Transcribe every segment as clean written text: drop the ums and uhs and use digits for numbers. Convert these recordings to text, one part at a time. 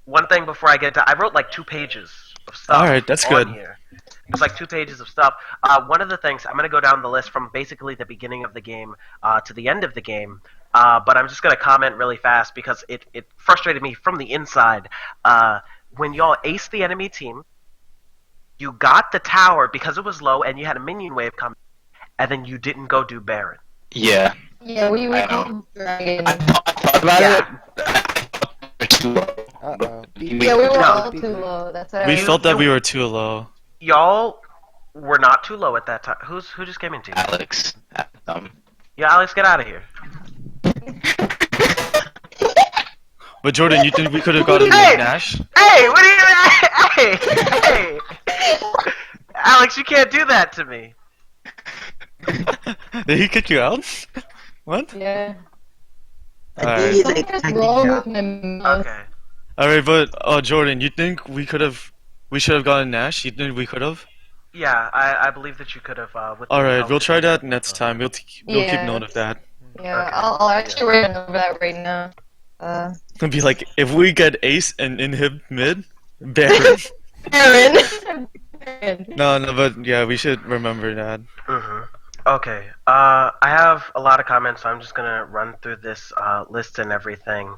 one thing before I get to, I wrote like 2 pages of stuff Alright, that's on good. here. It's like 2 pages of stuff. One of the things I'm gonna go down the list from basically the beginning of the game to the end of the game. But I'm just gonna comment really fast because it frustrated me from the inside. When y'all aced the enemy team, you got the tower because it was low, and you had a minion wave coming, and then you didn't go do Baron. Yeah. Yeah, we I called know. Dragon. I thought about Yeah. it. They're too low. Uh-oh. Yeah, we were No. all too low. That's what I We was felt that you- we were too low. Y'all were not too low at that time. Who just came into you? Alex. Yeah, Alex, get out of here. But Jordan, you think we could have gotten Hey! Nash? Hey, what are you? Hey! Alex, you can't do that to me. Did he kick you out? What? Yeah. Alright. he's Something's wrong with my mouse. Okay. Alright, but Jordan, you think we should have gotten Nash? You think we could have? Yeah, I believe that you could have. With the Alright, we'll help. try that next time. We'll keep Yeah. note of that. Yeah, Okay. I'll actually write over that right now. It'll be like, if we get Ace and inhib mid, Baron. Aaron. No, but yeah, we should remember that. Okay. I have a lot of comments, so I'm just gonna run through this list and everything.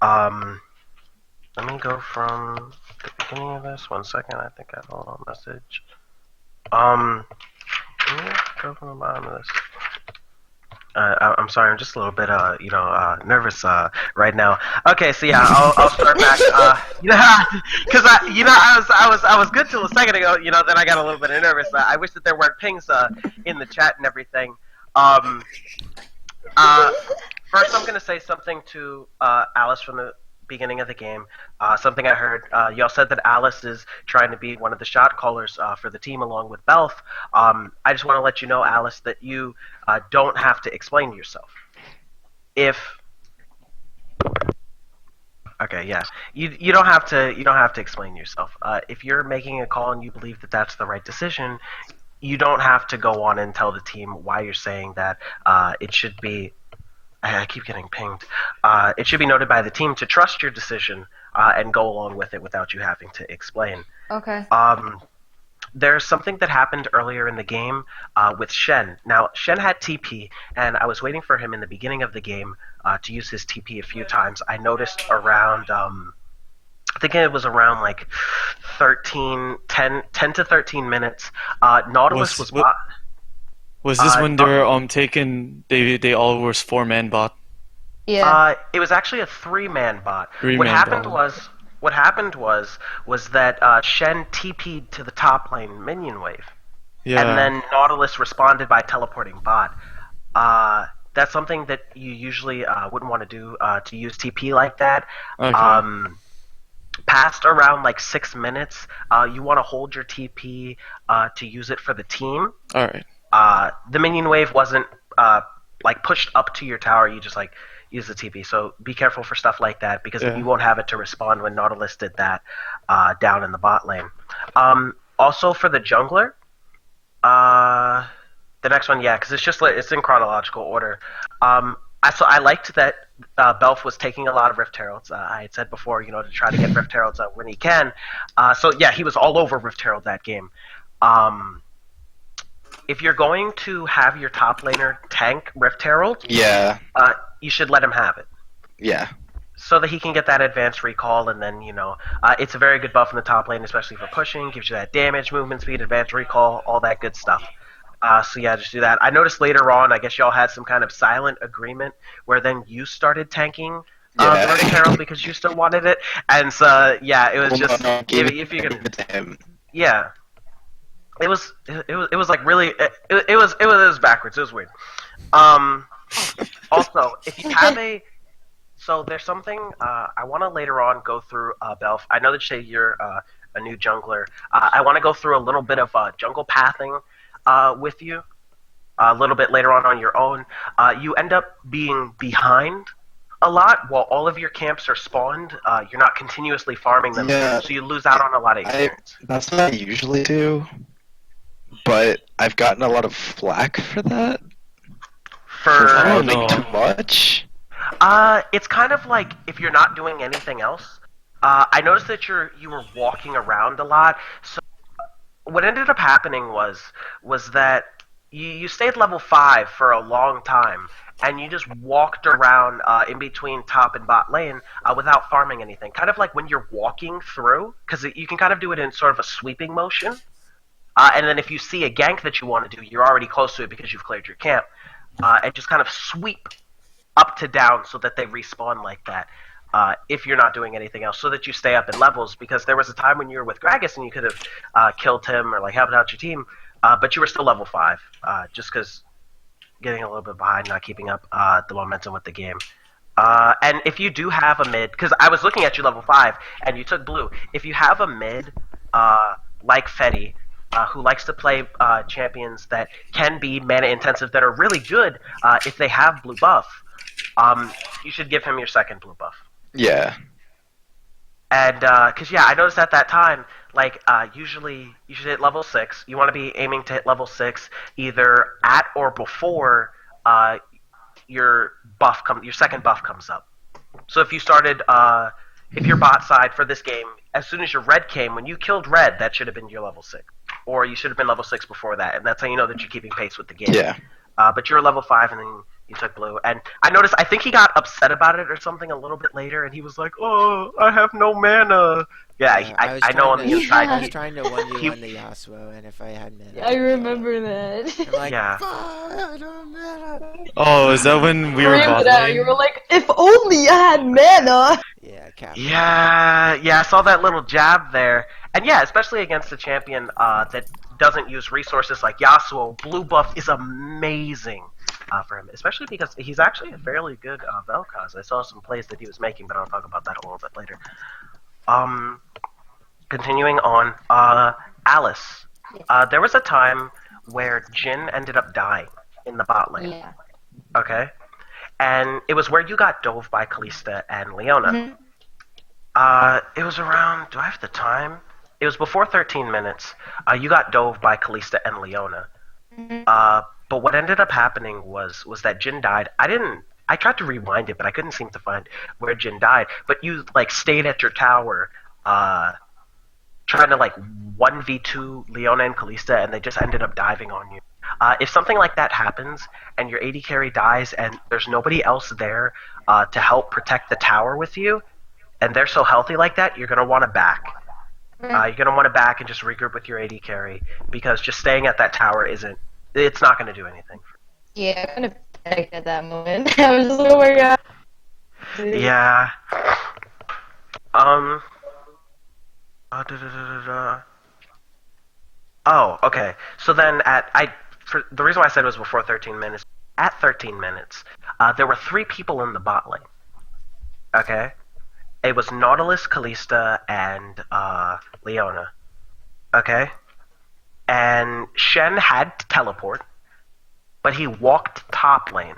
Let me go from the beginning of this. 1 second. I think I have a little message. Let me go from the bottom of this. I'm sorry, I'm just a little bit, nervous, right now. Okay, so yeah, I'll start back. Because I was good till a second ago. Then I got a little bit nervous. I wish that there weren't pings, in the chat and everything. First, I'm gonna say something to Alice from the beginning of the game. Something I heard. Y'all said that Alice is trying to be one of the shot callers for the team along with Belf. I just want to let you know, Alice, that you don't have to explain yourself. Okay, yeah, you don't have to explain yourself. If you're making a call and you believe that that's the right decision, you don't have to go on and tell the team why you're saying that. It should be. I keep getting pinged. It should be noted by the team to trust your decision and go along with it without you having to explain. Okay. There's something that happened earlier in the game with Shen. Now, Shen had TP, and I was waiting for him in the beginning of the game to use his TP a few times. I noticed around, I think it was around like 10 to 13 minutes, Nautilus was bot. Was this when they were taken? They all were 4-man bot. Yeah. It was actually a 3-man bot. What 3-man happened bot. was that Shen TP'd to the top lane minion wave, Yeah. and then Nautilus responded by teleporting bot. That's something that you usually wouldn't want to do to use TP like that. Okay. Past around like 6 minutes, you want to hold your TP to use it for the team. All right. The minion wave wasn't like pushed up to your tower. You just like use the TP. So be careful for stuff like that because Yeah. you won't have it to respond when Nautilus did that down in the bot lane. Also for the jungler, the next one, yeah, because it's in chronological order. I liked that Belf was taking a lot of Rift Heralds. I had said before, to try to get Rift Heralds when he can. So yeah, he was all over Rift Herald that game. If you're going to have your top laner tank Rift Herald, Yeah. you should let him have it. Yeah. So that he can get that advanced recall, and then, it's a very good buff in the top lane, especially for pushing, gives you that damage, movement speed, advanced recall, all that good stuff. So yeah, just do that. I noticed later on, I guess y'all had some kind of silent agreement where then you started tanking Yeah. Rift Herald because you still wanted it, and so, yeah, it was Well, just, no, if you give can, it to him. yeah. It was like really it was backwards. It was weird. Also, if you have so there's something I want to later on go through Belf. I know that Shay, you're a new jungler. I want to go through a little bit of jungle pathing with you a little bit later on your own. You end up being behind a lot while all of your camps are spawned. You're not continuously farming them, Yeah. so you lose out on a lot of experience. That's what I usually do, but I've gotten a lot of flack for that. For I don't farming know. too much. It's kind of like if you're not doing anything else, I noticed that you were walking around a lot. So what ended up happening was that you stayed level 5 for a long time, and you just walked around in between top and bot lane without farming anything. Kind of like when you're walking through, because you can kind of do it in sort of a sweeping motion. And then if you see a gank that you want to do, you're already close to it because you've cleared your camp. And just kind of sweep up to down so that they respawn like that. If you're not doing anything else, so that you stay up in levels. Because there was a time when you were with Gragas and you could have killed him or like helped out your team, but you were still level 5, just because getting a little bit behind, not keeping up the momentum with the game. And if you do have a mid, because I was looking at you level 5 and you took blue. If you have a mid like Fetty, who likes to play champions that can be mana intensive that are really good if they have blue buff, you should give him your second blue buff. Yeah. And because yeah, I noticed at that time, like usually you should hit level 6. You want to be aiming to hit level 6 either at or before your second buff comes up. So if you started, if your bot side for this game, as soon as your red came, when you killed red, that should have been your level 6, or you should have been level 6 before that, and that's how you know that you're keeping pace with the game. Yeah. But you're level 5, and then you took blue. And I noticed, I think he got upset about it or something a little bit later, and he was like, "Oh, I have no mana." Yeah, I know on the inside. I was trying to 1v1 the Yasuo, and if I had mana, I remember that. I'm like, Yeah. "Fuck, I don't mana." Oh, is that when we were bot lane? You were like, if only I had mana. Yeah, cap. Yeah, I saw that little jab there. And yeah, especially against a champion that doesn't use resources like Yasuo, blue buff is amazing for him, especially because he's actually a fairly good Vel'Koz. I saw some plays that he was making, but I'll talk about that a little bit later. Continuing on, Alice. There was a time where Jhin ended up dying in the bot lane. Yeah. Okay? And it was where you got dove by Kalista and Leona. It was around, do I have the time? It was before 13 minutes. You got dove by Kalista and Leona. But what ended up happening was that Jhin died. I tried to rewind it, but I couldn't seem to find where Jhin died. But you like stayed at your tower, trying to like 1v2 Leona and Kalista, and they just ended up diving on you. If something like that happens and your AD carry dies and there's nobody else there to help protect the tower with you, and they're so healthy like that, you're gonna want to back. You're gonna want to back and just regroup with your AD carry, because just staying at that tower it's not gonna do anything. Yeah, I kind of panicked at that moment. I was just like, oh my god. Yeah. Oh, okay. So then the reason why I said it was before 13 minutes, at 13 minutes, there were 3 people in the bot lane. Okay? It was Nautilus, Kalista, and Leona. Okay? And Shen had to teleport, but he walked top lane.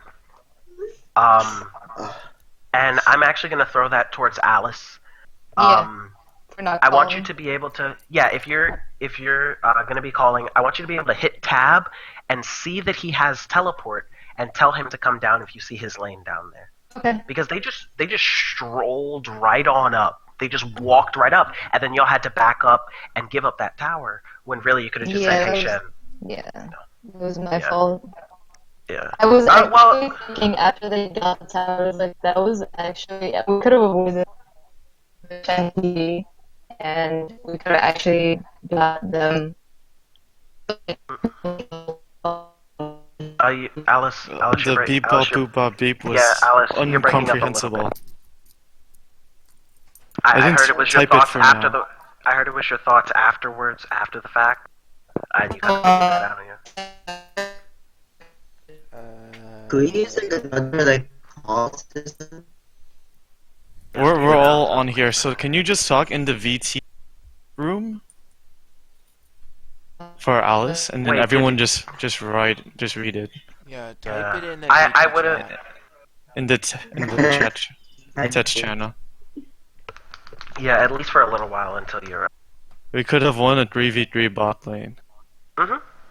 And I'm actually going to throw that towards Alice. For not I want you calling. to be able to, yeah, if you're going to be calling, I want you to be able to hit tab and see that he has teleport and tell him to come down if you see his lane down there. Okay. Because they just strolled right on up. They just walked right up, and then y'all had to back up and give up that tower when really you could have just said, "Hey, Shen." Yeah, it was my fault. Yeah. I was actually well, thinking after they got the tower, I was like, that was actually, we could have avoided the Shanty, and we could have actually got them. Alice, The beep bop boop bop beep was Yeah, Alice, you're breaking up a little incomprehensible. bit. I didn't heard it was your type it thoughts for after now. I heard it was your thoughts afterwards, after the fact. And you kind of figured that out, yeah. Could we use like another like call system? We're all on here, so can you just talk in the VT room for Alice, and then Wait, everyone just read it Yeah, type it in the I YouTube would've- chat. in the chat channel. Yeah, at least for a little while until you're. We could have won a 3v3 bot lane.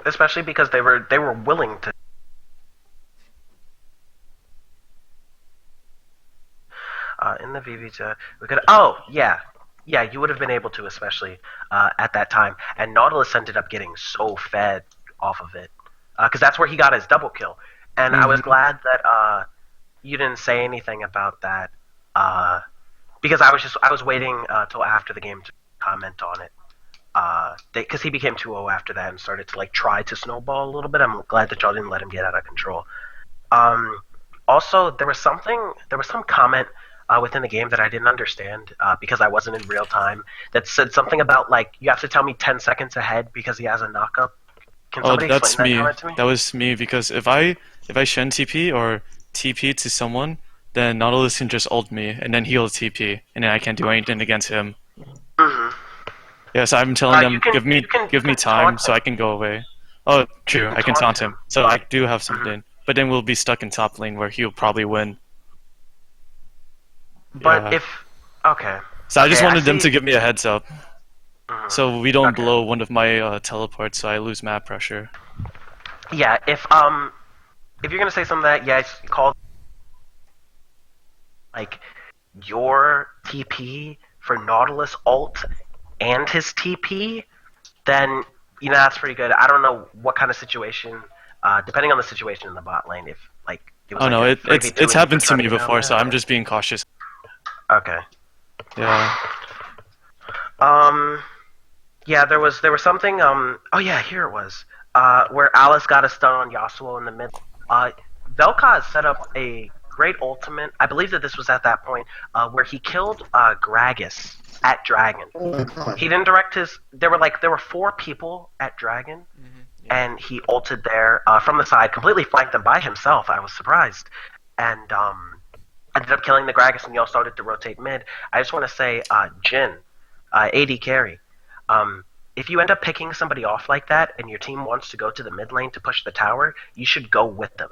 Especially because they were willing to. In the VV chat, we could. Oh yeah, Yeah, you would have been able to, especially at that time. And Nautilus ended up getting so fed off of it because that's where he got his double kill. And I was Hmm. glad that you didn't say anything about that uh, because I was waiting till after the game to comment on it. Because he became 2-0 after that and started to like try to snowball a little bit. I'm glad that y'all didn't let him get out of control. Um, Also, there was some comment within the game that I didn't understand because I wasn't in real time. That said something about like you have to tell me 10 seconds ahead because he has a knockup. Can Oh, somebody explain that's that me. comment to me? That was me because if I Shen TP or TP to someone, then Nautilus can just ult me and then he'll TP, and then I can't do anything against him. Mm-hmm. Yeah, so I'm telling You them, can give me you can you give me can time taunt so him. I can go away. Oh, You true, can I can taunt taunt him. him. So I do have Hmm. something. But then we'll be stuck in top lane where he'll probably win. But Yeah. if okay, So I just okay, I wanted them see. to give me a heads up Hmm. so we don't Okay, blow one of my teleports so I lose map pressure. yeah. If you're gonna say something that yeah, it's called like your TP for Nautilus ult and his TP, then that's pretty good. I don't know what kind of situation, depending on the situation in the bot lane, if like it was Oh like no, a it, three v it's two it's and he happened was to me running down before, there. so I'm just being cautious. Okay. Yeah. Um. Yeah, there was something. Oh yeah, here it was. Where Alice got a stun on Yasuo in the mid. Uh, Vel'Koz set up a great ultimate. I believe that this was at that point where he killed Gragas at Dragon. Oh my god. He didn't direct his. There were four people at Dragon, Yeah. and he ulted there from the side, completely flanked them by himself. I was surprised, and ended up killing the Gragas, and y'all started to rotate mid. I just want to say, Jin, AD carry. Um, if you end up picking somebody off like that, and your team wants to go to the mid lane to push the tower, you should go with them.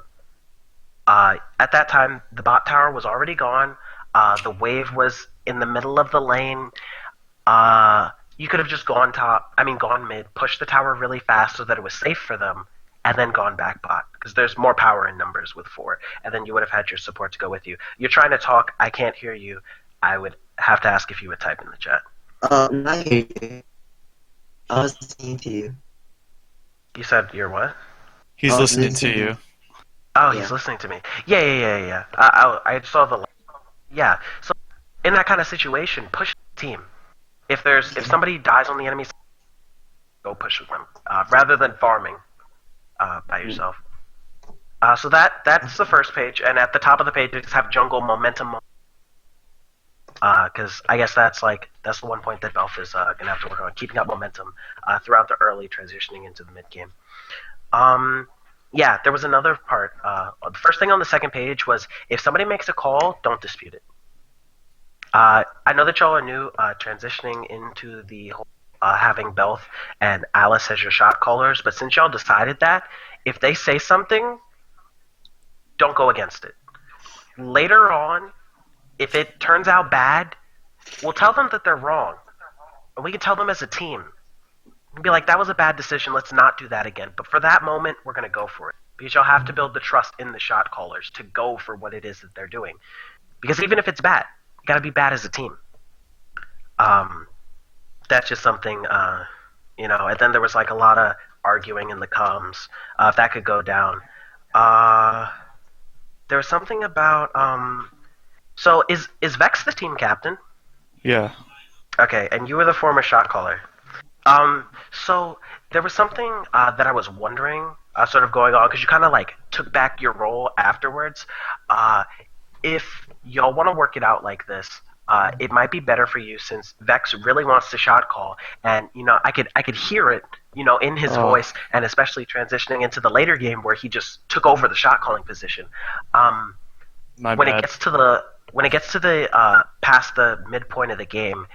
At that time, the bot tower was already gone. The wave was in the middle of the lane. You could have just gone top. I mean, gone mid, pushed the tower really fast so that it was safe for them, and then gone back bot because there's more power in numbers with four. And then you would have had your support to go with you. You're trying to talk. I can't hear you. I would have to ask if you would type in the chat. Not hear you. I was listening to you. You said you're what? He's I was listening to listening. you. Oh, he's Yeah. listening to me. Yeah, yeah, yeah, yeah. I saw the. Yeah. So in that kind of situation, push the team. If somebody dies on the enemy side, go push with them rather than farming by yourself. So that's the first page, and at the top of the page, just have jungle momentum. Because I guess that's the one point that Belf is gonna have to work on, keeping up momentum throughout the early transitioning into the mid game. Yeah, there was another part. The first thing on the second page was if somebody makes a call, don't dispute it. I know that y'all are new, transitioning into the whole having Belf and Alice as your shot callers, but since y'all decided that, if they say something, don't go against it. Later on, if it turns out bad, we'll tell them that they're wrong. And we can tell them as a team. And be like, that was a bad decision, let's not do that again. But for that moment, we're going to go for it. Because you'll have to build the trust in the shot callers to go for what it is that they're doing. Because even if it's bad, you got to be bad as a team. Um, that's just something, and then there was like a lot of arguing in the comms. If that could go down. Uh, there was something about, so is Vex the team captain? Yeah. Okay, and you were the former shot caller. So there was something that I was wondering, sort of going on, because you kind of like took back your role afterwards. If y'all want to work it out like this, it might be better for you since Vex really wants to shot call, and I could hear it, in his Oh, voice, and especially transitioning into the later game where he just took over the shot calling position. Um, my when it bad. gets to the past the midpoint of the game,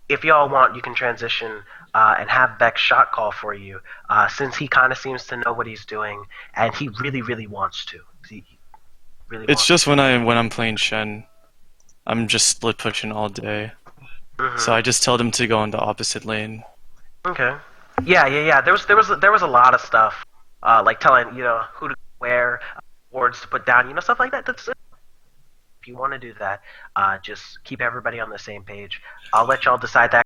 if y'all want, you can transition and have Beck shot call for you, since he kind of seems to know what he's doing, and he really, really wants to. He really It's wants just to. when I'm playing Shen, I'm just split pushing all day. So Hmm. I just tell them to go in the opposite lane. Okay. Yeah, yeah, yeah. There was a lot of stuff, like telling who to wear, words to put down, stuff like that. if you want to do that, just keep everybody on the same page. I'll let y'all decide that.